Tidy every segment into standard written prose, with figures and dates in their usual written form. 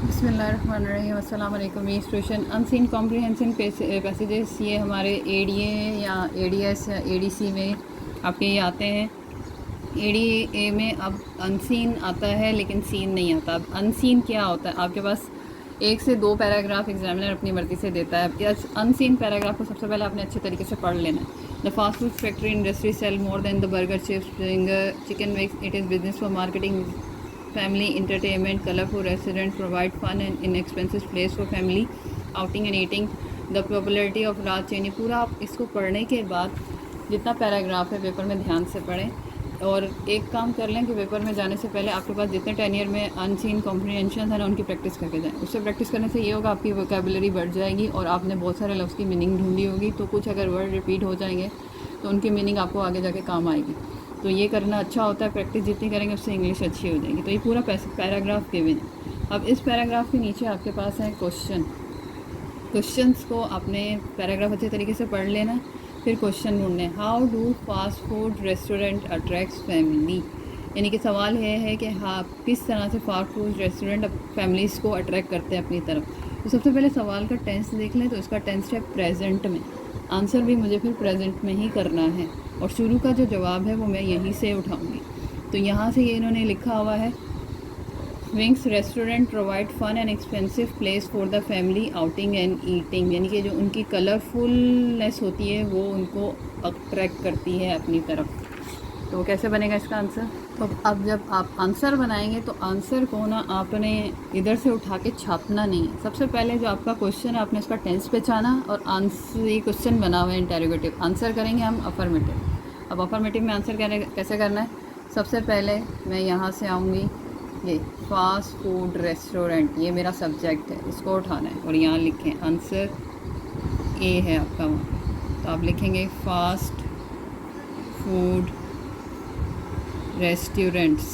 बिस्मिल्लाहिर्रहमानिर्रहीम। अस्सलाम वालेकुम। इंस्ट्रूशन अनसीन कॉम्प्रिहेंशन पैसेजेस ये हमारे एडीए या एडीएस या एडीसी में आपके ये आते हैं। एडीए में अब अनसीन आता है लेकिन सीन नहीं आता। अब अनसीन क्या होता है? आपके पास 1 से 2 पैराग्राफ एग्जामिनर अपनी मर्ज़ी से देता है। अनसीन पैराग्राफ को सबसे पहले आपने अच्छे तरीके से पढ़ लेना है। The fast food factory industry sell more than the burger, chips, finger, chicken wings. It is business for marketing, family entertainment. Colorful restaurants provide fun and inexpensive place for family outing and eating. The popularity of large chain। पूरा आप इसको पढ़ने के बाद जितना paragraph है paper में ध्यान से पढ़ें। और एक काम कर लें कि पेपर में जाने से पहले आपके पास जितने 10 ईयर में अनसीन कॉम्प्रिहेंशन है ना उनकी प्रैक्टिस करके जाएं। उससे प्रैक्टिस करने से ये होगा आपकी वोकेबलरी बढ़ जाएगी और आपने बहुत सारे लफ्ज़ की मीनिंग ढूंढी होगी। तो कुछ अगर वर्ड रिपीट हो जाएंगे तो उनकी मीनिंग आपको आगे जाके काम आएगी। तो ये करना अच्छा होता है। प्रैक्टिस जितनी करेंगे उससे इंग्लिश अच्छी हो जाएगी। तो ये पूरा पैराग्राफ गिवन है। अब इस पैराग्राफ के नीचे आपके पास है क्वेश्चंस को आपने पैराग्राफ अच्छे तरीके से पढ़ लेना। फिर क्वेश्चन ढूंढने। How do fast food restaurant attracts family, यानी कि सवाल यह है कि हाँ किस तरह से फास्ट फूड रेस्टोरेंट फैमिलीज़ को अट्रैक्ट करते हैं अपनी तरफ। तो सबसे पहले सवाल का टेंस देख लें। तो इसका टेंस है प्रेजेंट में। आंसर भी मुझे फिर प्रेजेंट में ही करना है और शुरू का जो जवाब है वो मैं यहीं से उठाऊंगी। तो यहाँ से ये इन्होंने लिखा हुआ है wings restaurant provide fun and expensive place for the family outing and eating, यानी कि जो उनकी कलरफुलनेस होती है वो उनको अट्रैक्ट करती है अपनी तरफ। तो कैसे बनेगा इसका आंसर? तो अब जब आप आंसर बनाएंगे तो आंसर को ना आपने इधर से उठा के छापना नहीं है। सबसे पहले जो आपका क्वेश्चन है आपने उसका टेंस पहचाना और आंसर, ये क्वेश्चन बना हुआ है इंटेरोगेटिव। आंसर करेंगे हम अफर्मेटिव। अब अफर्मेटिव में आंसर कैसे करना है? सबसे पहले मैं यहाँ से आऊँगी, ये फास्ट फूड रेस्टोरेंट ये मेरा सब्जेक्ट है, इसको उठाना है और यहाँ लिखें आंसर ए है आपका वहाँ। तो आप लिखेंगे फास्ट फूड रेस्टोरेंट्स।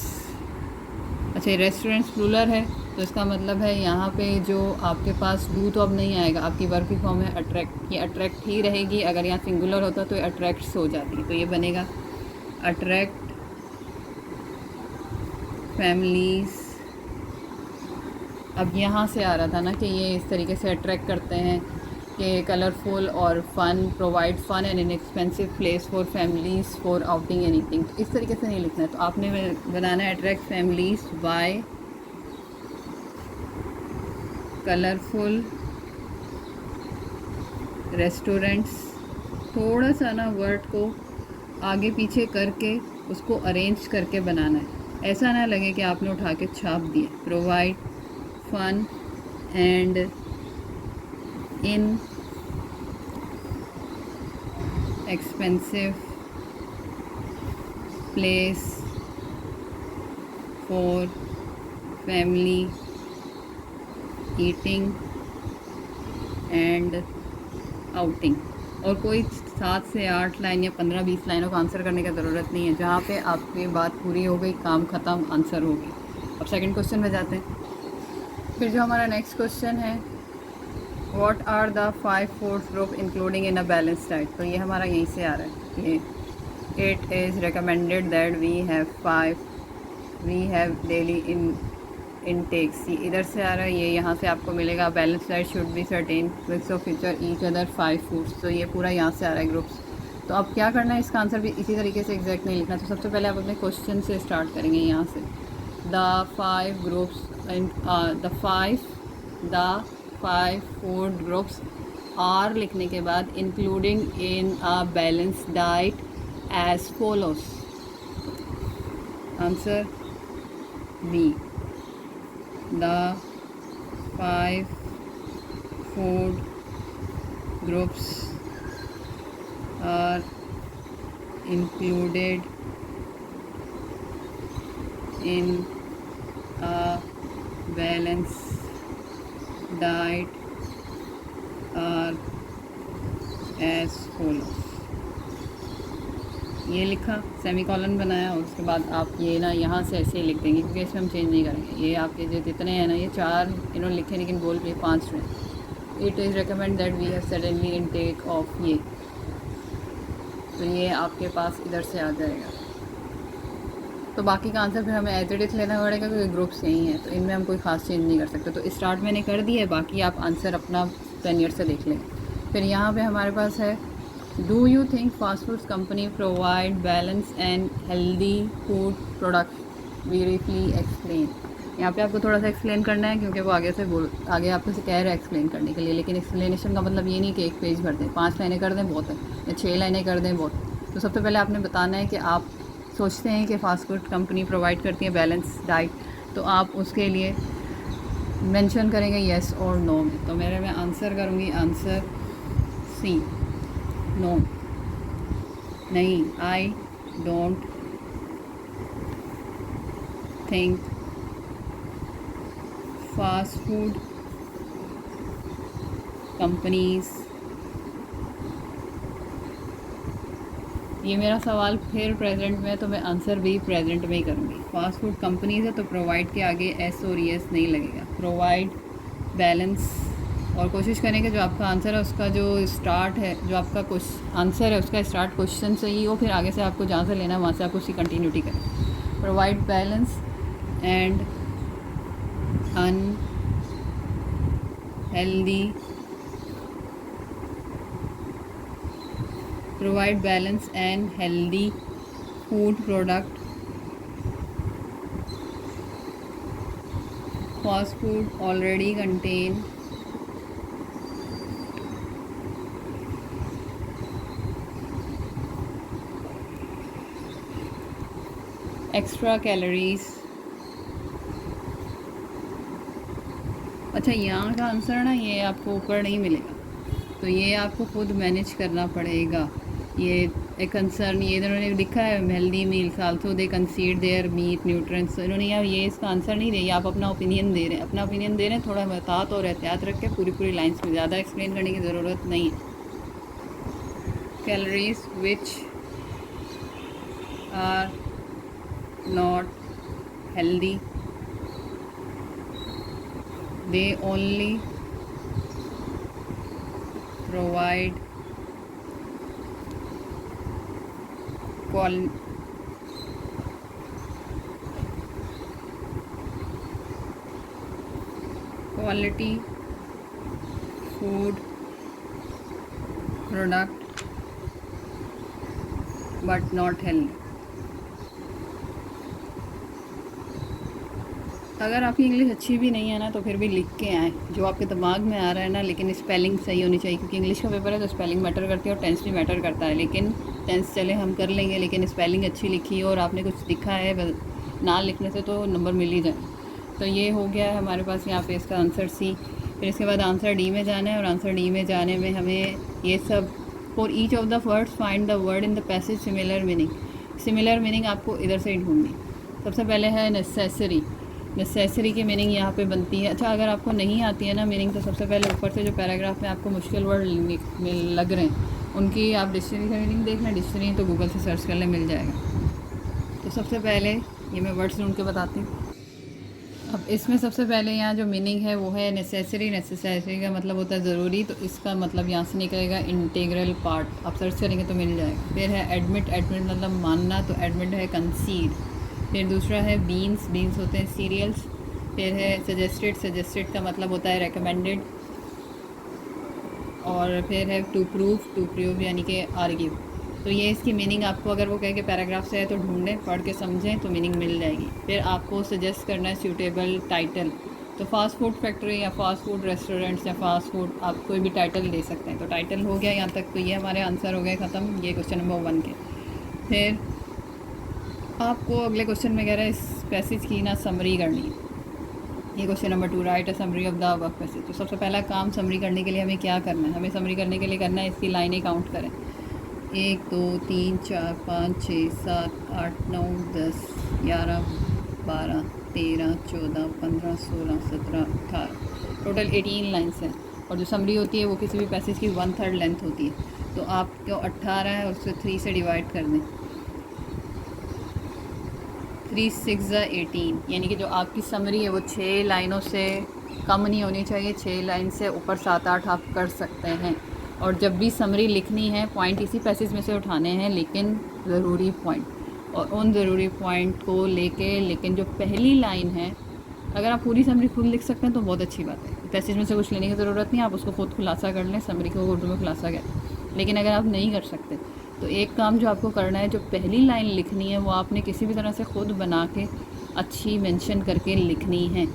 अच्छा, रेस्टोरेंट्स प्लूरल है तो इसका मतलब है यहाँ पे जो आपके पास डू तो अब नहीं आएगा, आपकी वर्ब की फॉर्म है अट्रैक्ट। ये अट्रैक्ट ही रहेगी। अगर यहाँ सिंगुलर होता तो ये अट्रैक्ट्स हो जाती। तो ये बनेगा अट्रैक्ट फैमिलीज़। अब यहाँ से आ रहा था ना कि ये इस तरीके से अट्रैक्ट करते हैं कि कलरफुल और fun, provide fun and inexpensive place for families for outing and eating. इस तरीके से नहीं लिखना है। तो आपने बनाना है attract families by colourful restaurants. थोड़ा सा ना वर्ड को आगे पीछे करके उसको अरेंज करके बनाना है। ऐसा ना लगे कि आपने उठा के छाप दिए। Provide fun and inexpensive place for family eating and outing. और कोई 7 से 8 लाइन या 15-20 लाइनों का आंसर करने की ज़रूरत नहीं है। जहाँ पे आपकी बात पूरी हो गई, काम ख़त्म, आंसर हो गई। अब सेकंड क्वेश्चन में जाते हैं। फिर जो हमारा नेक्स्ट क्वेश्चन है, what are the 5 food group including in a balance diet. तो ये हमारा यहीं से आ रहा है। ये it is recommended that we have daily intakes. ये इधर से आ रहा है, ये यहाँ से आपको मिलेगा। Balance diet should be certain weeks of feature each other 5 foods. तो ये पूरा यहाँ से आ रहा है ग्रुप्स। तो अब क्या करना है, इसका आंसर भी इसी तरीके से एग्जैक्ट नहीं लिखना। तो सबसे पहले आप अपने क्वेश्चन से स्टार्ट करेंगे यहाँ से। The 5 groups the 5 food groups are लिखने के बाद including in a balance diet as follows. Answer B. The 5 food groups are included in a balanced diet are as follows। ये लिखा, सेमीकोलन बनाया और उसके बाद आप ये ना यहाँ से ऐसे ही लिख देंगे क्योंकि इसमें हम चेंज नहीं करेंगे। ये आपके जो जितने हैं ना, ये 4 इन्होंने लिखे लेकिन बोल पे 5 में। It is recommend that we have suddenly intake of ये। तो ये आपके पास इधर से आ जाएगा। तो बाकी का आंसर फिर हमें एज इट इज़ लेना पड़ेगा क्योंकि ग्रुप्स यही हैं, तो इनमें हम कोई ख़ास चेंज नहीं कर सकते। तो स्टार्ट मैंने कर दिया है, बाकी आप आंसर अपना 10 ईयर से देख लें। फिर यहाँ पे हमारे पास है, do you think fast food company provide balance and healthy food product, briefly explain. यहाँ पे आपको थोड़ा सा एक्सप्लेन करना है क्योंकि वो आगे आपको से कह रहे हैं एक्सप्लेन करने के लिए, लेकिन एक्सप्लेनेशन का मतलब ये नहीं कि एक पेज भर दें, 5 लाइनें कर दें बहुत है, या 6 लाइनें कर दें बहुत। तो सबसे पहले आपने बताना है कि आप सोचते हैं कि फ़ास्ट फूड कंपनी प्रोवाइड करती है बैलेंस डाइट, तो आप उसके लिए मेंशन करेंगे येस और नो में। तो मैं आंसर करूँगी आंसर सी, नो, नहीं, I don't think fast food companies, ये मेरा सवाल फिर प्रेजेंट में है तो मैं आंसर भी प्रेजेंट में ही करूँगी। फास्ट फूड कंपनीज़ है तो प्रोवाइड के आगे एस और एस नहीं लगेगा, प्रोवाइड बैलेंस। और कोशिश करेंगे जो आपका आंसर है उसका जो स्टार्ट है, जो आपका आंसर है उसका स्टार्ट क्वेश्चन से ही हो, फिर आगे से आपको जहाँ से लेना है वहाँ से आप उसकी कंटिन्यूटी करें। Provide balance and unhealthy, provide balance and healthy food product, fast food already contain extra calories। अच्छा, यहाँ का आंसर ना ये आपको ऊपर नहीं मिलेगा, तो ये आपको खुद मैनेज करना पड़ेगा। ये एक कंसर्न, ये इन्होंने लिखा है healthy meals also they कंसीड there meet nutrients, तो इन्होंने यहाँ ये इसका आंसर नहीं दिया, आप अपना ओपिनियन दे रहे हैं, अपना ओपिनियन दे रहे हैं, थोड़ा महतात और एहतियात रख के पूरी लाइन्स में, ज़्यादा एक्सप्लेन करने की ज़रूरत नहीं है। Calories which are not healthy, they only provide quality food product but not healthy। अगर आपकी इंग्लिश अच्छी भी नहीं है ना तो फिर भी लिख के आएँ जो आपके दिमाग में आ रहा है ना, लेकिन स्पेलिंग सही होनी चाहिए क्योंकि इंग्लिश का पेपर है तो स्पेलिंग मैटर करती है और टेंस भी मैटर करता है। लेकिन टेंस चले हम कर लेंगे, लेकिन स्पेलिंग अच्छी लिखी है और आपने कुछ लिखा है ना लिखने से तो नंबर मिल ही जाए। तो ये हो गया है हमारे पास यहाँ पे इसका आंसर सी। फिर इसके बाद आंसर डी में जाना है और आंसर डी में जाने में हमें ये सब, for each of the words find the word in the passage similar meaning. Similar meaning आपको इधर से ही ढूंढनी। सबसे पहले है नेसेसरी। नेसेसरी की मीनिंग यहाँ पे बनती है। अच्छा, अगर आपको नहीं आती है ना मीनिंग तो सबसे पहले ऊपर से जो पैराग्राफ में आपको मुश्किल वर्ड लग रहे हैं उनकी आप डिक्शनरी का मीनिंग देख लें। डिक्शनरी तो गूगल से सर्च कर लें, मिल जाएगा। तो सबसे पहले ये मैं वर्ड्स ढूंढ के बताती हूँ। अब इसमें सबसे पहले यहाँ जो मीनिंग है वो है नेसेसरी। नेसेसरी का मतलब होता है ज़रूरी, तो इसका मतलब यहाँ से निकलेगा इंटीग्रल पार्ट। आप सर्च करेंगे तो मिल जाएगा। फिर है एडमिट। एडमिट मतलब मानना, तो एडमिट है कंसीड। फिर दूसरा है बीन्स। बीन्स होते हैं सीरियल्स। फिर है सजेस्टेड। सजेस्टेड का मतलब होता है रेकमेंडेड। और फिर है टू प्रूव। टू प्रूव यानी कि आर्ग्यू। तो ये इसकी मीनिंग आपको अगर वो कहे कि पैराग्राफ से है तो ढूंढें, पढ़ के समझें तो मीनिंग मिल जाएगी। फिर आपको सजेस्ट करना है सूटेबल टाइटल। तो फास्ट फूड फैक्ट्री या फास्ट फूड रेस्टोरेंट्स या फास्ट फूड, आप कोई भी टाइटल दे सकते हैं। तो टाइटल हो गया यहाँ तक। तो ये हमारे आंसर हो गए ख़त्म, ये क्वेश्चन नंबर 1 के। फिर आपको अगले क्वेश्चन में कह रहा है इस पैसेज की ना समरी करनी है। ये question number 2, right a summary of the above passage. तो सबसे पहला काम समरी करने के लिए हमें क्या करना है? हमें समरी करने के लिए करना है इसकी लाइनें काउंट करें। 1 2 3 4 5 6 7 8 9 10 11 12 13 14 15 16 17 18, टोटल 18 लाइन्स हैं। और जो समरी होती है वो किसी भी पैसेज की 1/3 लेंथ होती है। तो आपको 18 है और उससे 3 से डिवाइड कर दें। 3 6 18, यानी कि जो आपकी समरी है वो 6 लाइनों से कम नहीं होनी चाहिए। 6 लाइन से ऊपर 7 8 आप कर सकते हैं। और जब भी समरी लिखनी है पॉइंट इसी पैसेज में से उठाने हैं, लेकिन ज़रूरी पॉइंट। और उन ज़रूरी पॉइंट को लेके, लेकिन जो पहली लाइन है, अगर आप पूरी समरी खुद लिख सकते हैं तो बहुत अच्छी बात है। पैसेज में से कुछ लेने की ज़रूरत नहीं, आप उसको खुद खुलासा कर लें, समरी को उर्दू में खुलासा कर। लेकिन अगर आप नहीं कर सकते तो एक काम जो आपको करना है, जो पहली लाइन लिखनी है वो आपने किसी भी तरह से खुद बना के अच्छी मेंशन करके लिखनी है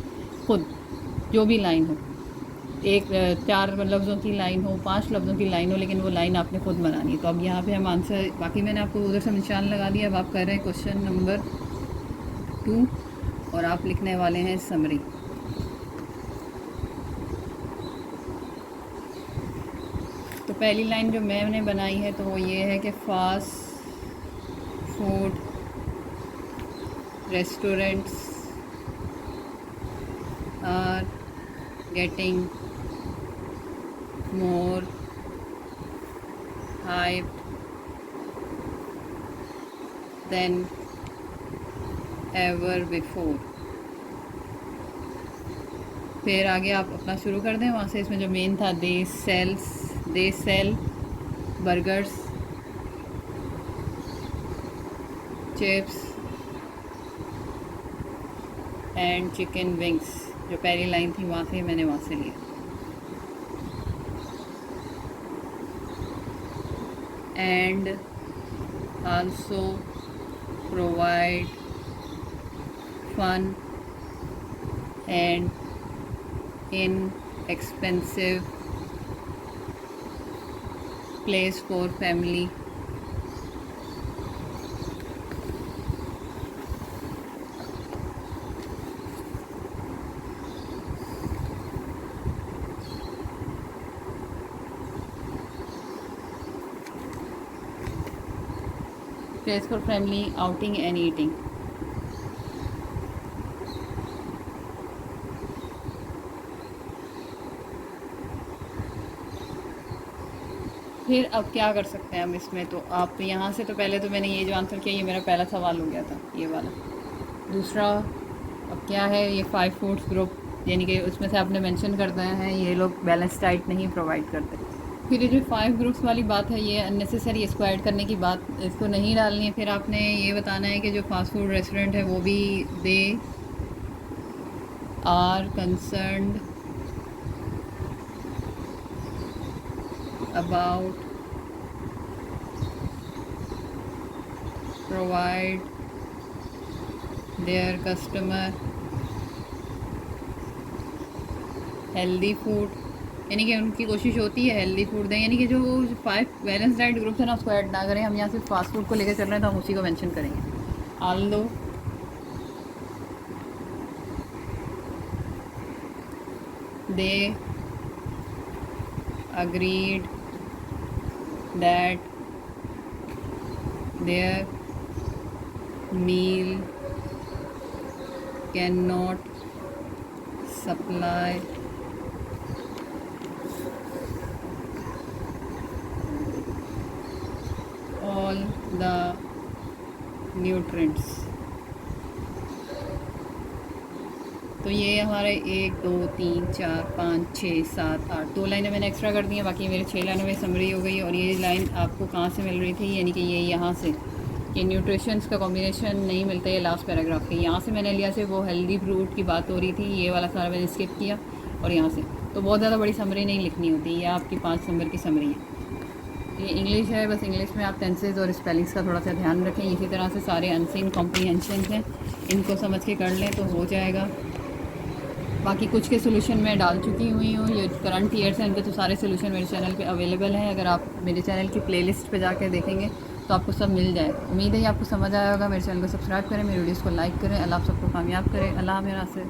खुद, जो भी लाइन हो। एक 4 लफ्ज़ों की लाइन हो, 5 लफ्ज़ों की लाइन हो, लेकिन वो लाइन आपने खुद बनानी है। तो अब यहाँ पे हम आंसर, बाकी मैंने आपको उधर से निशान लगा दिया। अब आप कर रहे हैं क्वेश्चन नंबर 2 और आप लिखने वाले हैं समरी। तो पहली लाइन जो मैंने बनाई है तो वो ये है कि fast food restaurants are getting more hyped than ever before। फिर आगे आप अपना शुरू कर दें वहाँ से। इसमें जो मेन था, they sell burgers, chips and chicken wings. जो पहली लाइन थी वहाँ से मैंने वहाँ से लिया। and also provide fun and inexpensive place for family outing and eating। फिर अब क्या कर सकते हैं हम इसमें, तो आप यहाँ से, तो पहले तो मैंने ये जो आंसर किया, ये मेरा पहला सवाल हो गया था, ये वाला। दूसरा अब क्या है, ये 5 फूड्स ग्रुप, यानी कि उसमें से आपने मेंशन करते हैं ये लोग बैलेंस डाइट नहीं प्रोवाइड करते। फिर ये जो 5 ग्रुप्स वाली बात है, ये अननेसेसरी, इसको ऐड करने की बात इसको नहीं डालनी है। फिर आपने ये बताना है कि जो फास्ट फूड रेस्टोरेंट है वो भी they are concerned about provide their customer healthy food, यानी कि उनकी कोशिश होती है हेल्दी फूड दें। यानी कि जो 5 बैलेंस डाइट ग्रुप्स है ना, उसको ऐड ना करें। हम यहाँ सिर्फ फास्ट फूड को लेकर चल रहे हैं तो हम उसी को मेंशन करेंगे। Although they agreed that their meal cannot supply all the nutrients। तो ये हमारे 1 2 3 4 5 6 7 8 2 लाइनें मैंने एक्स्ट्रा कर दी हैं, बाकी मेरे 6 लाइनों में समरी हो गई। और ये लाइन आपको कहाँ से मिल रही थी, यानी कि ये यहाँ से, कि न्यूट्रिशंस का कॉम्बिनेशन नहीं मिलता, ये लास्ट पैराग्राफ के यहाँ से मैंने लिया से। वो हेल्दी फ्रूट की बात हो रही थी, ये वाला सारा मैंने स्किप किया। और यहाँ से तो बहुत ज़्यादा बड़ी समरी नहीं लिखनी होती, ये आपकी 5 नंबर की समरी है। ये इंग्लिश है, बस इंग्लिश में आप टेंसेज और स्पेलिंग्स का थोड़ा सा ध्यान रखें। इसी तरह से सारे अनसीन कॉम्प्रीहेंशन हैं, इनको समझ के कर लें तो हो जाएगा। बाकी कुछ के सोल्यूशन मैं डाल चुकी हुई हूँ, ये करंट ईयर्स हैं, इनके तो सारे सोल्यूशन मेरे चैनल पे अवेलेबल हैं। अगर आप मेरे चैनल की प्लेलिस्ट पे जाकर देखेंगे तो आपको सब मिल जाएगा। उम्मीद है आपको समझ आया होगा। मेरे चैनल को सब्सक्राइब करें, मेरे वीडियोज़ को लाइक करें। अल्लाह आप सबको कामयाब करें। अल्लाह मेरा से।